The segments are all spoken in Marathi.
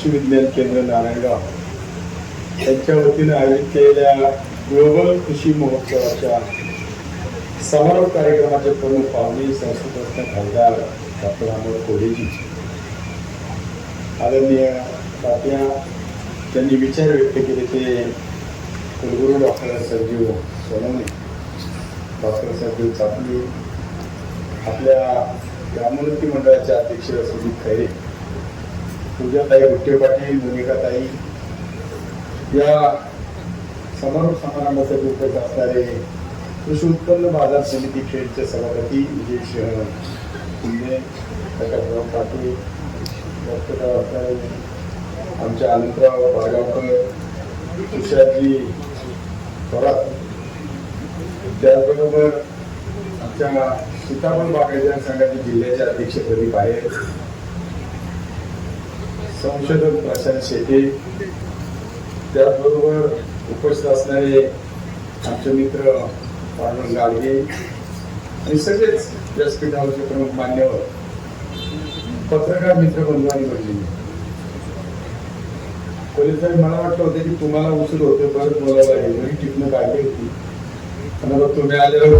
कृषी विज्ञान केंद्र नारायणगाव यांच्या वतीने आयोजित केलेल्या ग्लोबल कृषी महोत्सवाच्या समारोप कार्यक्रमाचे प्रमुख पाहुणे संस्कृतरत्न खासदार डॉक्टर अमोल कोल्हेजी, आदरणीय तात्या त्यांनी विचार व्यक्त केले ते कुलगुरू डॉक्टर संजीव सोनवणे, डॉक्टर संजीव चापली, आपल्या ग्रामोन्नती मंडळाचे अध्यक्ष सुदीप खैरे, पूजाताई गुट्टे पाटील, मोनिकाताई, या समारोप समारंभासाठी उपस्थित असणारे कृषी उत्पन्न बाजार समिती खेडचे सभापती विजय शिंदे, प्रकाशराव पाटील, डॉक्टर आमच्या अनंतराव बाळगावकर, तुषारजी थोरात, त्याचबरोबर आमच्या सीताफळ बागायतदार संघाचे जिल्ह्याचे अध्यक्ष प्रदीप आहे, संशोधक प्रशांत शेटे, त्याचबरोबर उपस्थित असणारे आमचे मित्र पांडुरंग गाडगे आणि सगळेच व्यासपीठावरचे प्रमुख मान्यवर, पत्रकार मित्र बंधू आणि भगिनी. कोल्हे साहेब, मला वाटलं होतं की तुम्हाला उशीर होते, परत बोलायला लागेल, घरी टिपणं काढली होती, पण तुम्ही आल्यावर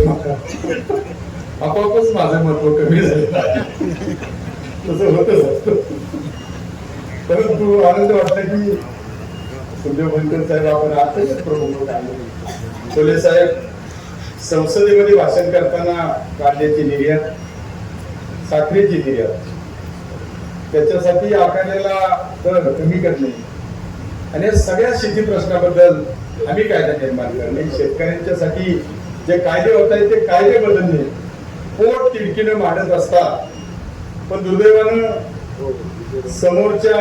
आपोआपच माझं महत्व कमी झालेलं आहे. तसं होतच असतं. परंतु आनंद वाटला की सुदेव बनकर साहेब आपण आताच प्रमुख आले. कोल्हे साहेब संसदेमध्ये भाषण करताना कांद्याची निर्यात, साखरेची निर्यात, त्याच्यासाठी आकारलेला दर कमी करणे आणि सगळ्या शेती प्रश्नाबद्दल आम्ही कायदा निर्माण करणे, शेतकऱ्यांच्यासाठी जे कायदे होत आहेत ते कायदे बदलणे, पोट तिडकीने मांडत असतात. पण दुर्दैवानं समोरच्या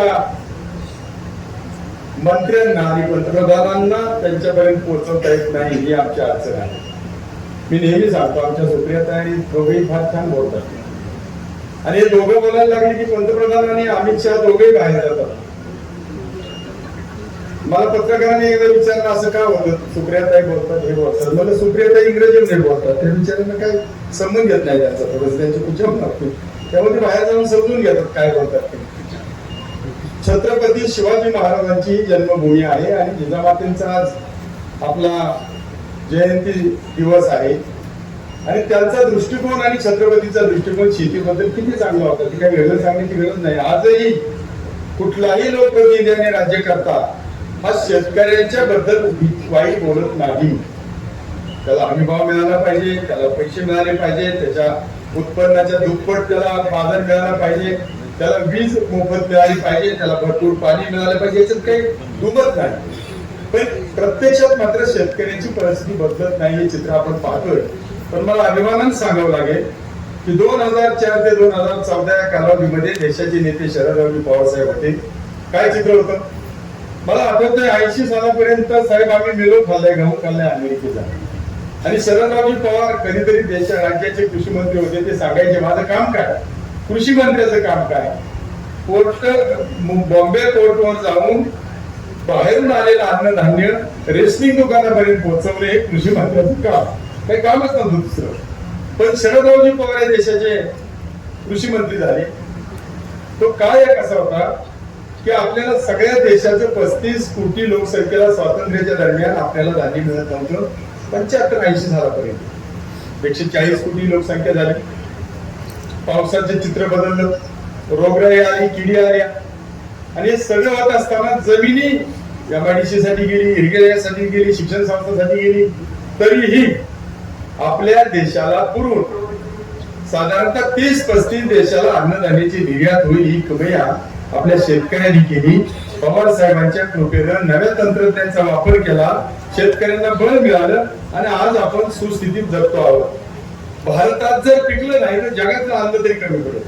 मंत्र्यांना आणि पंतप्रधानांना त्यांच्यापर्यंत पोहोचवता येत नाही, ही आमची अडचण आहे. मी नेहमी सांगतो, आमच्या सुप्रियाताई आणि दोघेही फार छान बोलतात आणि हे दोघं बोलायला लागले की पंतप्रधान आणि अमित शहा दोघेही बाहेर जातात. मला पत्रकारांनी एकदा विचारलं असं का होतं, सुप्रियाताई बोलतात हे बोलतात, मला सुप्रियाताई इंग्रजीमध्ये बोलतात, त्या विचारांना काही समजून घेत नाही, त्यांचा थोडं त्यांची कुचम लागते, त्यामुळे बाहेर जाऊन समजून घेतात काय बोलतात ते. छत्रपती शिवाजी महाराजांची जन्मभूमी आहे आणि जिजामातेंचा आज आपला जयंती दिवस आहे आणि त्यांचा दृष्टिकोन आणि छत्रपतीचा दृष्टिकोन शेतीबद्दल किती चांगला होता, ती काही वेगळं सांगण्याची गरज नाही. आजही कुठलाही लोकप्रतिनिधी आणि राज्यकर्ता हा शेतकऱ्यांच्या बद्दल वाईट बोलत नाही. त्याला हमीभाव मिळाला पाहिजे, त्याला पैसे मिळाले पाहिजे, त्याच्या उत्पन्नाच्या दुप्पट त्याला बाजार मिळाला पाहिजे, त्याला वीज मोफत मिळाली पाहिजे, त्याला भरपूर पाणी मिळालं पाहिजे, याच्यात काही दुमत नाही. पण प्रत्यक्षात मात्र शेतकऱ्यांची परिस्थिती बदलत नाही, हे चित्र आपण पाहतोय. पण मला अभिमानाने सांगावं लागेल की 2004 ते 2014 या कालावधीमध्ये देशाचे नेते शरदरावजी पवार साहेब होते. काय चित्र होतं मला आठवतंय, 80 सालापर्यंत साहेब आम्ही मिळून खाल्लाय, गहू खाल्लाय अमेरिकेचा, आणि शरदरावजी पवार कधीतरी देशा राज्याचे कृषी मंत्री होते, ते सांगायचे माझं काम काय, कृषी मंत्र्याचं काम काय, पोर्ट बॉम्बे पोर्टवर जाऊन बाहेरून आलेलं अन्नधान्य रेशनिंग दुकानापर्यंत पोहोचवणे हे कृषी मंत्र्याचं काम, काही कामच नव्हतं दुसरं. पण शरदरावजी पवार हे देशाचे कृषी मंत्री झाले. तो काय कसा होता की आपल्याला सगळ्या देशाचं 35 कोटी लोकसंख्येला स्वातंत्र्याच्या दरम्यान आपल्याला धान्य मिळत नव्हतं. 75-80 सालापर्यंत 140 कोटी लोकसंख्या झाली. पावसाचे चित्र बदललं, रोगराई आली, किडी आल्या, आणि हे सगळं होत असताना जमिनी एमआयडीसी साठी गेली, इरिगेशनसाठी गेली, शिक्षण संस्थांसाठी गेली, तरीही आपल्या देशाला पुरवून साधारणतः 30-35 देशाला अन्नधान्याची निर्यात होईल ही कमया आपल्या शेतकऱ्यांनी केली. पवार साहेबांच्या कृपेनं नव्या तंत्रज्ञानाचा वापर केला, शेतकऱ्यांना बळ मिळालं आणि आज आपण सुस्थितीत जगतो आहोत. भारतात जर पिकलं नाही तर जगातलं अन्न तरी कमी पडेल,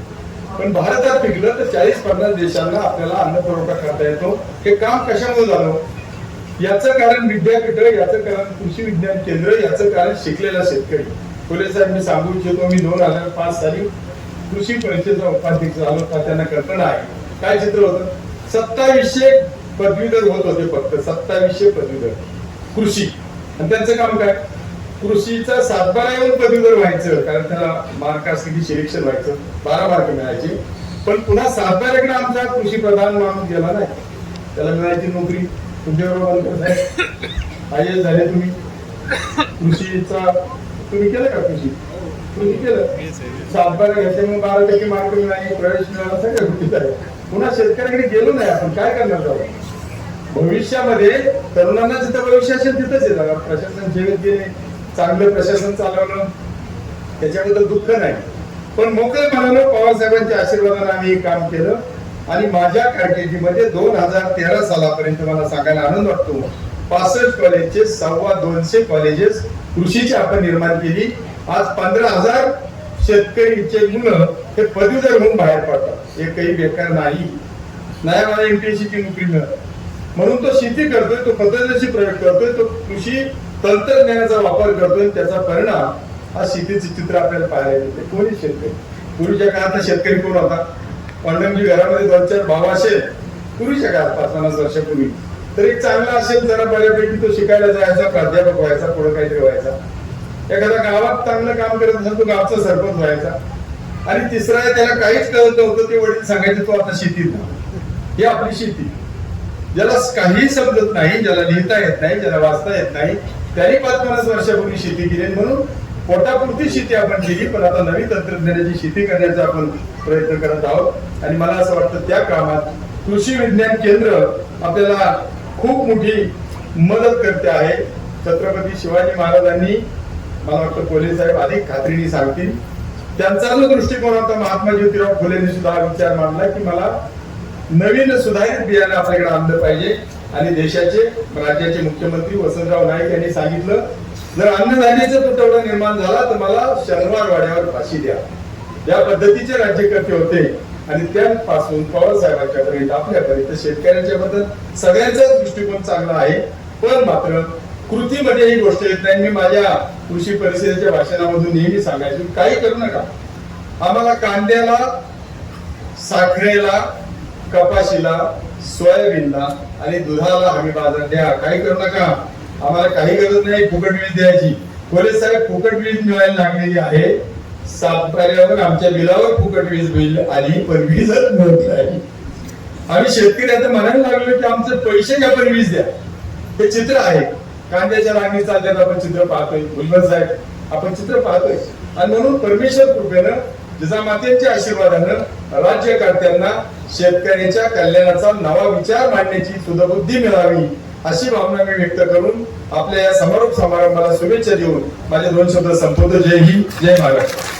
पण भारतात पिकलं तर 40-50 देशांना आपल्याला अन्न पुरवठा करता येतो. हे काम कशामुळे झालं, याचं कारण विद्यापीठ, याचं कारण कृषी विज्ञान केंद्र, याचं कारण शिकलेला शेतकरी. कोल्हे साहेब, मी सांगू इच्छितो, मी 2005 साली कृषी परिषदेचा उपाध्यक्ष झालो. त्यांना कल्पना आहे काय चित्र होतं, 2700 पदवीधर होत होते, फक्त 2700 पदवीधर कृषी, आणि त्यांचं काम काय, कृषीचा 7-12 येऊन पदवीधर व्हायचं, कारण त्याला मार्क असले की सिलेक्शन व्हायचं, 12 मार्क मिळायचे. पण पुन्हा 7-12 कडे आमचा कृषी प्रधान माणूस गेला नाही. त्याला मिळायची नोकरी. तुमच्याबरोबर IAS झाले तुम्ही. कृषीचा तुम्ही केलं का? कृषी केलं. 7-12 घेतल्यामुळे 12% मार्क मिळाले, प्रवेश मिळाला, सगळ्या गोष्टी आहे. पुन्हा शेतकऱ्याकडे गेलो नाही आपण, काय करणार आहोत? भविष्यामध्ये तरुणांना जिथं भविष्य असेल तिथंच येतात. प्रशासन सेवेत गेले, चांगलं प्रशासन चालवणं, त्याच्याबद्दल दुःख नाही. पण मोकळेपणानं पवार साहेबांच्या आशीर्वादाने आम्ही हे काम केलं. आणि माझ्या कारकिर्दीमध्ये 2013 सालापर्यंत मला सांगायला आनंद वाटतो, 65 कॉलेजचे 250 कॉलेजेस कृषीची आपण निर्माण केली. आज 15,000 शेतकरीचे मुलं हे पदवीधर होऊन बाहेर पडतात. एकही बेकार नाही. मला MPSC ची नोकरी मिळत, म्हणून तो शेती करतोय, तो पद्धतीशी प्रयोग करतोय, तो कृषी तंत्रज्ञानाचा वापर करतोय. त्याचा परिणाम हा शेतीचे चित्र आपल्याला पाहायला येते. कोणी शेतकरी? पूर्वीच्या काळात शेतकरी कोण होता? पांडवजी घरामध्ये 2-4 भाव असेल पूर्वीच्या काळात, 50-50 वर्षापूर्वी, तर एक चांगला असेल जरा बऱ्यापैकी तो शिकायला जायचा, प्राध्यापक व्हायचा, पुढे काहीतरी व्हायचा. एखाद्या गावात चांगलं काम करत असेल तो गावचा सरपंच व्हायचा. आणि तिसरा आहे, त्याला काहीच कळत नव्हतं, ते वडील सांगायचे तो आता शेतीत जा. ही आपली शेती. ज्याला काही समजत नाही, ज्याला लिहिता येत नाही, ज्याला वाचता येत नाही, त्यांनी 5-50 वर्षापूर्वी शेती केली. म्हणून पोटापुरती शेती आपण केली, पण आता नवीन तंत्रज्ञानाची शेती करण्याचा आपण प्रयत्न करत आहोत. आणि मला असं वाटतं त्या कामात कृषी विज्ञान केंद्र आपल्याला खूप मोठी मदत करते आहे. छत्रपती शिवाजी महाराजांनी, मला वाटतं पोलीस साहेब अधिक खात्रीने सांगतील, त्यांचा जो दृष्टिकोन होता, महात्मा ज्योतिराव फुलेंनी सुद्धा विचार मांडला की मला नवीन सुधारित बियाणे आपल्याकडे आणलं पाहिजे. आणि देशाचे राज्याचे मुख्यमंत्री वसंतराव नाईक यांनी सांगितलं, जर अन्नधान्याचा तुटवडा निर्माण झाला तर मला शनिवार वाड्यावर फाशी द्या. या पद्धतीचे राज्यकर्ते होते. आणि त्यापासून पवार साहेबांच्या पर्यंत आपल्यापर्यंत शेतकऱ्यांच्या बद्दल सगळ्यांचा दृष्टिकोन चांगला आहे. पण मात्र कृतीमध्ये ही गोष्ट येत नाही. मी माझ्या कृषी परिषदेच्या भाषणामधून नेहमी सांगायचो, काही करू नका, आम्हाला कांद्याला, साखरेला, कपाशीला, सोयाबीनला आणि दुधाला हमी बाजार द्या. काही करू नका, आम्हाला काही गरज नाही फुकट वीज द्यायची. पोलीस साहेब फुकट वीज मिळायला लागलेली आहे. 7 पर्यावर आमच्या बिलावर फुकट वीज बिल आली, पण वीजच मिळत नाही. आम्ही शेतकरी आता म्हणायला लागलो की आमचे पैसे घ्या पण वीज द्या. हे चित्र आहे. कांद्याच्या लागणी चालल्यात आपण चित्र पाहतोय, गुलबर्ग साहेब आपण चित्र पाहतोय. आणि म्हणून परमेश्वर कृपेनं, जिजामातेच्या आशीर्वादानं राज्यकर्त्यांना शेतकऱ्याच्या कल्याणाचा नवा विचार मांडण्याची सुदबुद्धी मिळावी अशी भावना मी व्यक्त करून आपल्या या समारोप समारंभाला शुभेच्छा देऊन माझे 2 शब्द संपवतो. जय हिंद, जय महाराष्ट्र.